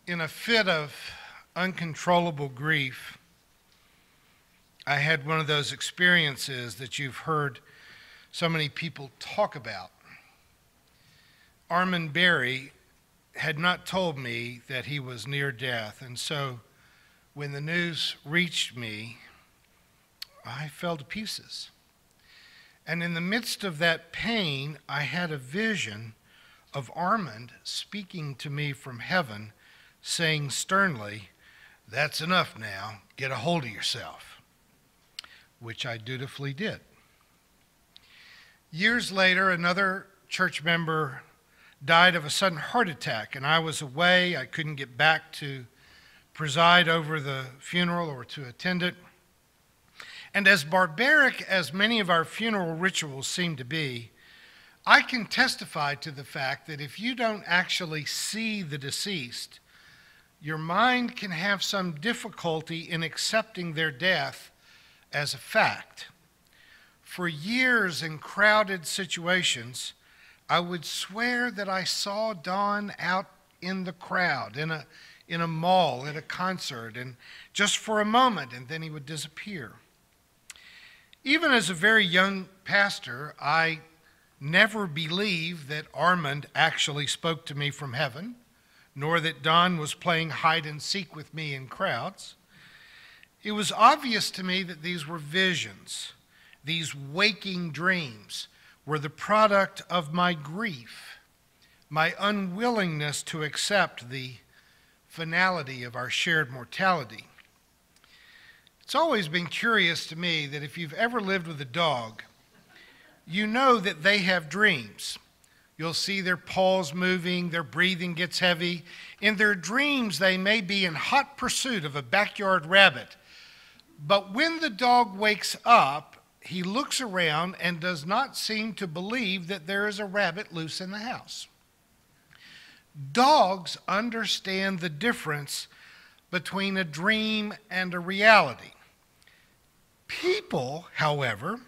In a fit of uncontrollable grief, I had one of those experiences that you've heard so many people talk about. Armand Berry had not told me that he was near death, and so when the news reached me, I fell to pieces. And in the midst of that pain, I had a vision of Armand speaking to me from heaven, saying sternly, "That's enough now, get a hold of yourself," which I dutifully did. Years later, another church member died of a sudden heart attack, and I was away. I couldn't get back to preside over the funeral or to attend it. And as barbaric as many of our funeral rituals seem to be, I can testify to the fact that if you don't actually see the deceased, your mind can have some difficulty in accepting their death as a fact. For years in crowded situations, I would swear that I saw Don out in the crowd, in a mall, at a concert, and just for a moment, and then he would disappear. Even as a very young pastor, I never believed that Armand actually spoke to me from heaven, nor that Don was playing hide and seek with me in crowds. It was obvious to me that these were visions. These waking dreams were the product of my grief, my unwillingness to accept the finality of our shared mortality. It's always been curious to me that if you've ever lived with a dog, you know that they have dreams. You'll see their paws moving, their breathing gets heavy. In their dreams, they may be in hot pursuit of a backyard rabbit. But when the dog wakes up, he looks around and does not seem to believe that there is a rabbit loose in the house. Dogs understand the difference between a dream and a reality. People, however,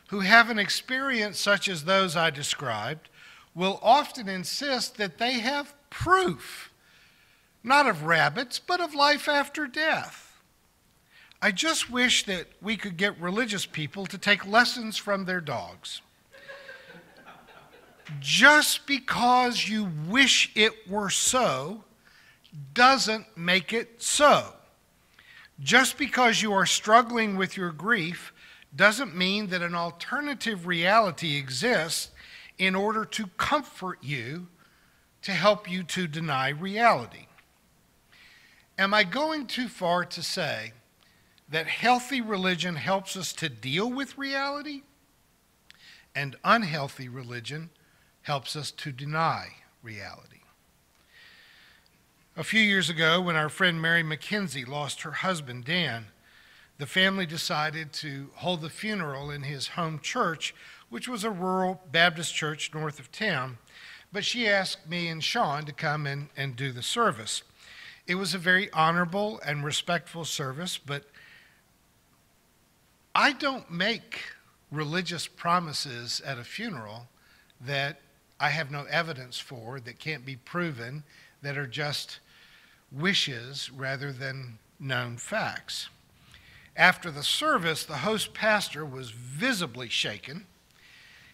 who have an experience such as those I described, will often insist that they have proof, not of rabbits, but of life after death. I just wish that we could get religious people to take lessons from their dogs. Just because you wish it were so doesn't make it so. Just because you are struggling with your grief doesn't mean that an alternative reality exists in order to comfort you, to help you to deny reality. Am I going too far to say that healthy religion helps us to deal with reality, and unhealthy religion helps us to deny reality? A few years ago, when our friend Mary McKenzie lost her husband, Dan, the family decided to hold the funeral in his home church, which was a rural Baptist church north of town, but she asked me and Sean to come and do the service. It was a very honorable and respectful service, but I don't make religious promises at a funeral that I have no evidence for, that can't be proven, that are just wishes rather than known facts. After the service, the host pastor was visibly shaken.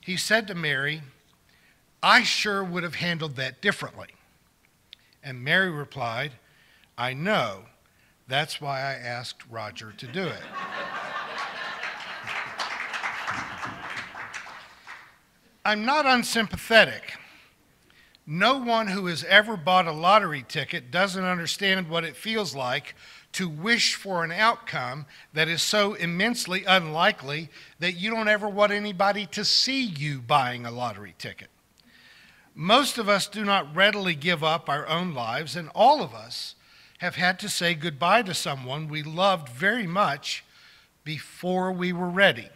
He said to Mary, "I sure would have handled that differently." And Mary replied, "I know. That's why I asked Roger to do it." I'm not unsympathetic. No one who has ever bought a lottery ticket doesn't understand what it feels like to wish for an outcome that is so immensely unlikely that you don't ever want anybody to see you buying a lottery ticket. Most of us do not readily give up our own lives, and all of us have had to say goodbye to someone we loved very much before we were ready.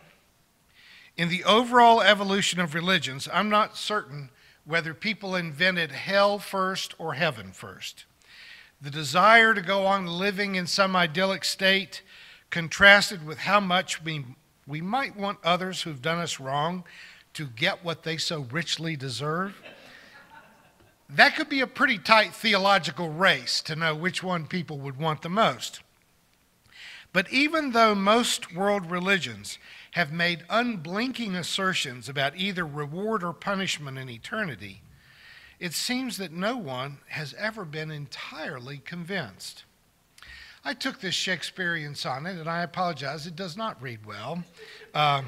In the overall evolution of religions, I'm not certain whether people invented hell first or heaven first. The desire to go on living in some idyllic state contrasted with how much we might want others who've done us wrong to get what they so richly deserve. That could be a pretty tight theological race to know which one people would want the most. But even though most world religions have made unblinking assertions about either reward or punishment in eternity, it seems that no one has ever been entirely convinced. I took this Shakespearean sonnet, and I apologize, it does not read well. But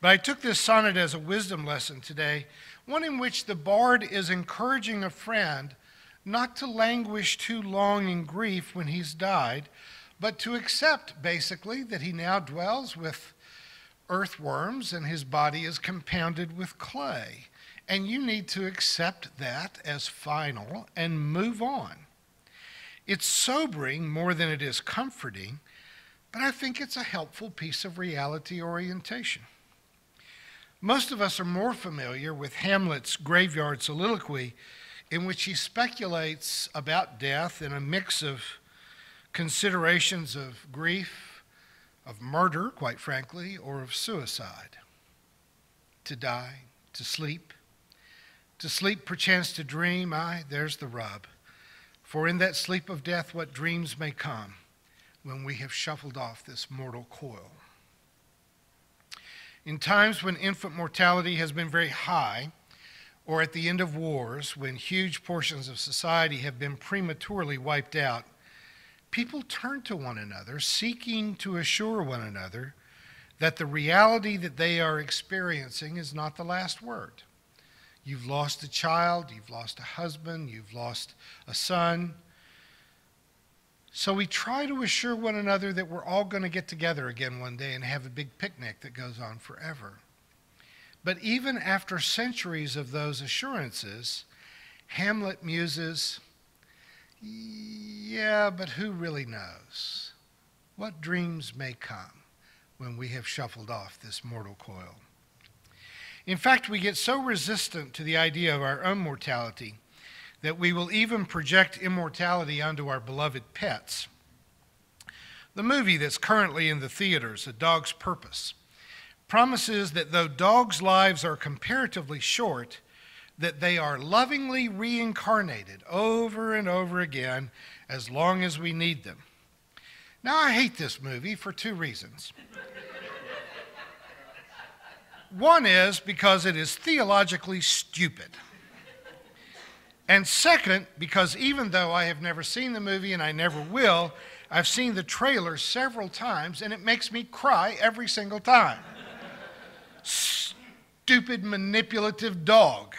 I took this sonnet as a wisdom lesson today, one in which the bard is encouraging a friend not to languish too long in grief when he's died, but to accept, basically, that he now dwells with earthworms and his body is compounded with clay. And you need to accept that as final and move on. It's sobering more than it is comforting, but I think it's a helpful piece of reality orientation. Most of us are more familiar with Hamlet's graveyard soliloquy, in which he speculates about death in a mix of considerations of grief, of murder, quite frankly, or of suicide. To die, to sleep perchance to dream, aye, there's the rub. For in that sleep of death what dreams may come when we have shuffled off this mortal coil. In times when infant mortality has been very high, or at the end of wars, when huge portions of society have been prematurely wiped out, people turn to one another, seeking to assure one another that the reality that they are experiencing is not the last word. You've lost a child, you've lost a husband, you've lost a son. So we try to assure one another that we're all going to get together again one day and have a big picnic that goes on forever. But even after centuries of those assurances, Hamlet muses, yeah, but who really knows? What dreams may come when we have shuffled off this mortal coil? In fact, we get so resistant to the idea of our own mortality that we will even project immortality onto our beloved pets. The movie that's currently in the theaters, A Dog's Purpose, promises that though dogs' lives are comparatively short, that they are lovingly reincarnated over and over again as long as we need them. Now, I hate this movie for two reasons. One is because it is theologically stupid. And second, because even though I have never seen the movie and I never will, I've seen the trailer several times and it makes me cry every single time. Stupid, manipulative dog.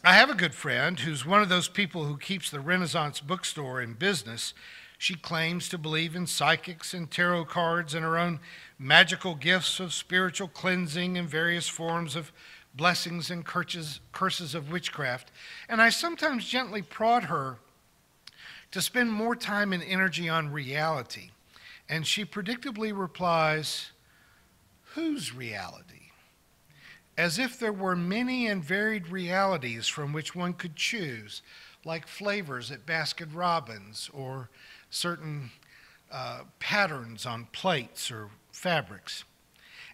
I have a good friend who's one of those people who keeps the Renaissance bookstore in business. She claims to believe in psychics and tarot cards and her own magical gifts of spiritual cleansing and various forms of blessings and curses of witchcraft. And I sometimes gently prod her to spend more time and energy on reality. And she predictably replies, whose reality? As if there were many and varied realities from which one could choose, like flavors at Baskin-Robbins or certain patterns on plates or fabrics.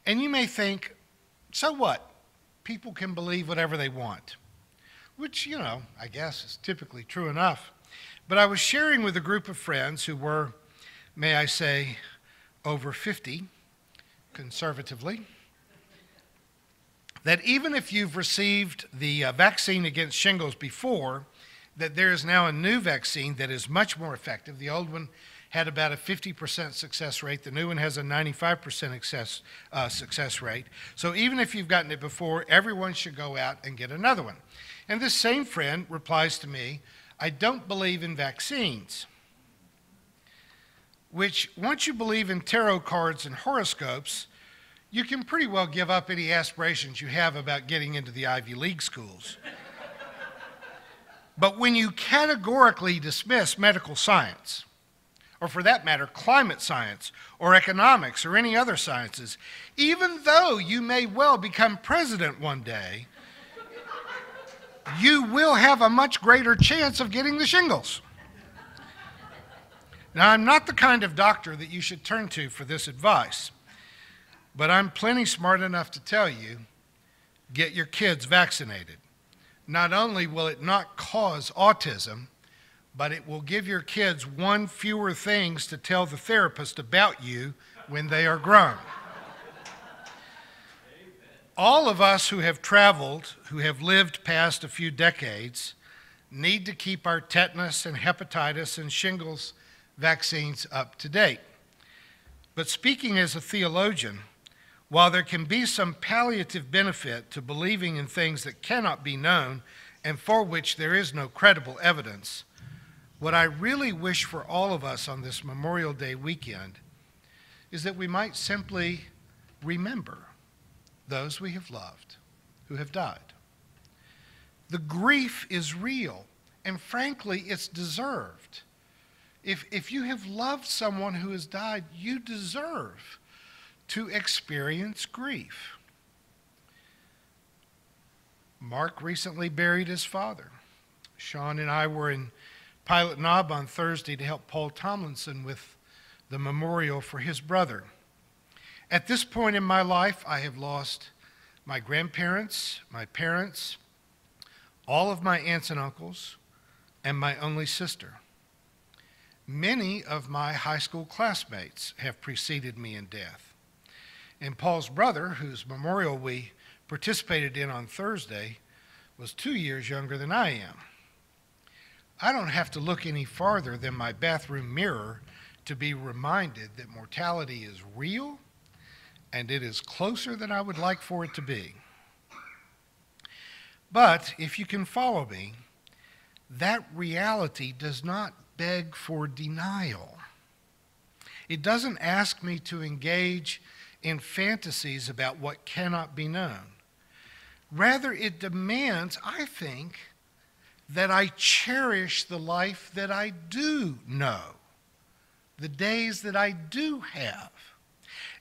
And you may think, so what? People can believe whatever they want, which, I guess is typically true enough. But I was sharing with a group of friends who were, may I say, over 50, conservatively, that even if you've received the vaccine against shingles before, that there is now a new vaccine that is much more effective. The old one had about a 50% success rate. The new one has a 95% success rate. So even if you've gotten it before, everyone should go out and get another one. And this same friend replies to me, I don't believe in vaccines. Which, once you believe in tarot cards and horoscopes, you can pretty well give up any aspirations you have about getting into the Ivy League schools. But when you categorically dismiss medical science, or for that matter, climate science, or economics, or any other sciences, even though you may well become president one day, you will have a much greater chance of getting the shingles. Now, I'm not the kind of doctor that you should turn to for this advice, but I'm plenty smart enough to tell you, get your kids vaccinated. not only will it not cause autism, but it will give your kids one fewer things to tell the therapist about you when they are grown. All of us who have traveled, who have lived past a few decades, need to keep our tetanus and hepatitis and shingles vaccines up to date. But speaking as a theologian, while there can be some palliative benefit to believing in things that cannot be known and for which there is no credible evidence, what I really wish for all of us on this Memorial Day weekend is that we might simply remember those we have loved who have died. The grief is real, and frankly, it's deserved. If you have loved someone who has died, you deserve to experience grief. Mark recently buried his father. Sean and I were in Pilot Knob on Thursday to help Paul Tomlinson with the memorial for his brother. At this point in my life, I have lost my grandparents, my parents, all of my aunts and uncles, and my only sister. Many of my high school classmates have preceded me in death. And Paul's brother, whose memorial we participated in on Thursday, was 2 years younger than I am. I don't have to look any farther than my bathroom mirror to be reminded that mortality is real and it is closer than I would like for it to be. But if you can follow me, that reality does not beg for denial. It doesn't ask me to engage in fantasies about what cannot be known. Rather, it demands, I think, that I cherish the life that I do know, the days that I do have.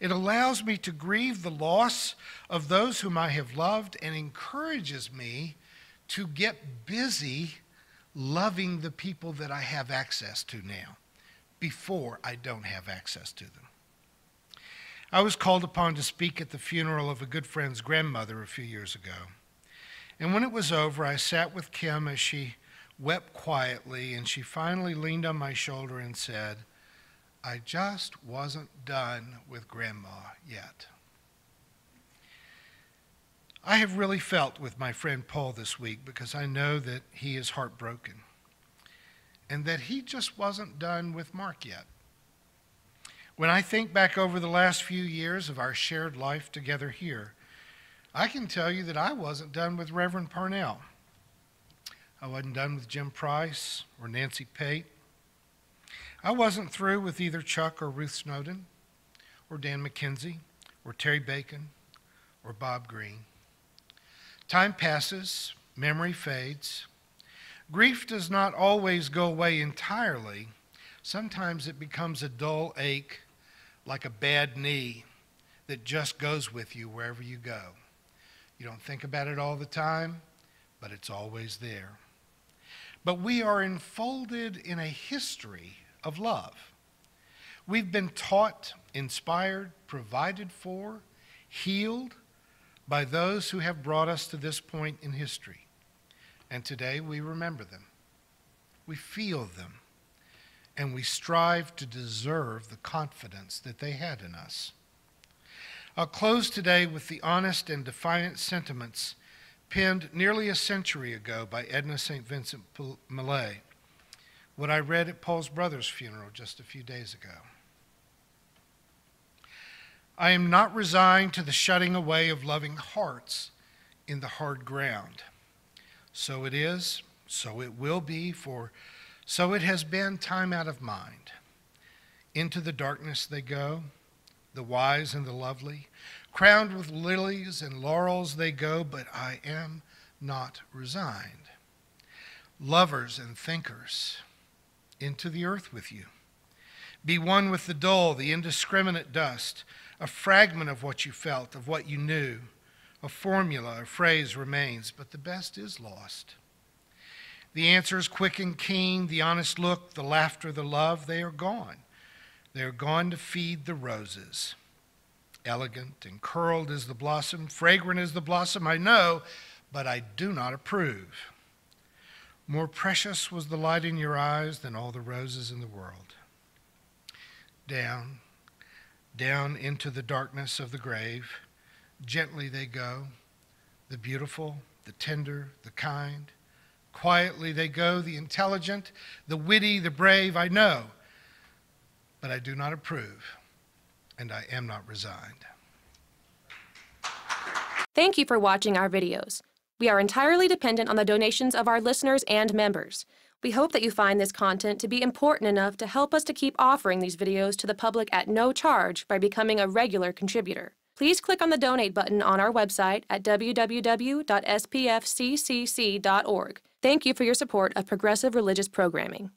It allows me to grieve the loss of those whom I have loved and encourages me to get busy loving the people that I have access to now before I don't have access to them. I was called upon to speak at the funeral of a good friend's grandmother a few years ago. And when it was over, I sat with Kim as she wept quietly, and she finally leaned on my shoulder and said, "I just wasn't done with Grandma yet." I have really felt with my friend Paul this week because I know that he is heartbroken and that he just wasn't done with Mark yet. When I think back over the last few years of our shared life together here, I can tell you that I wasn't done with Reverend Parnell. I wasn't done with Jim Price or Nancy Pate. I wasn't through with either Chuck or Ruth Snowden or Dan McKenzie or Terry Bacon or Bob Green. Time passes, memory fades. Grief does not always go away entirely. Sometimes it becomes a dull ache, like a bad knee that just goes with you wherever you go. You don't think about it all the time, but it's always there. But we are enfolded in a history of love. We've been taught, inspired, provided for, healed by those who have brought us to this point in history. And today we remember them. We feel them. And we strive to deserve the confidence that they had in us. I'll close today with the honest and defiant sentiments penned nearly a century ago by Edna St. Vincent Millay, what I read at Paul's brother's funeral just a few days ago. "I am not resigned to the shutting away of loving hearts in the hard ground. So it is, so it will be, for so it has been time out of mind. Into the darkness they go, the wise and the lovely. Crowned with lilies and laurels they go, but I am not resigned. Lovers and thinkers, into the earth with you. Be one with the dull, the indiscriminate dust, a fragment of what you felt, of what you knew. A formula, a phrase remains, but the best is lost. The answers quick and keen, the honest look, the laughter, the love, they are gone. They are gone to feed the roses. Elegant and curled as the blossom, fragrant as the blossom, I know, but I do not approve. More precious was the light in your eyes than all the roses in the world. Down, down into the darkness of the grave, gently they go, the beautiful, the tender, the kind. Quietly they go, the intelligent, the witty, the brave, I know, but I do not approve, and I am not resigned. Thank you for watching our videos. We are entirely dependent on the donations of our listeners and members. We hope that you find this content to be important enough to help us to keep offering these videos to the public at no charge by becoming a regular contributor. Please click on the donate button on our website at www.spfccc.org. Thank you for your support of progressive religious programming.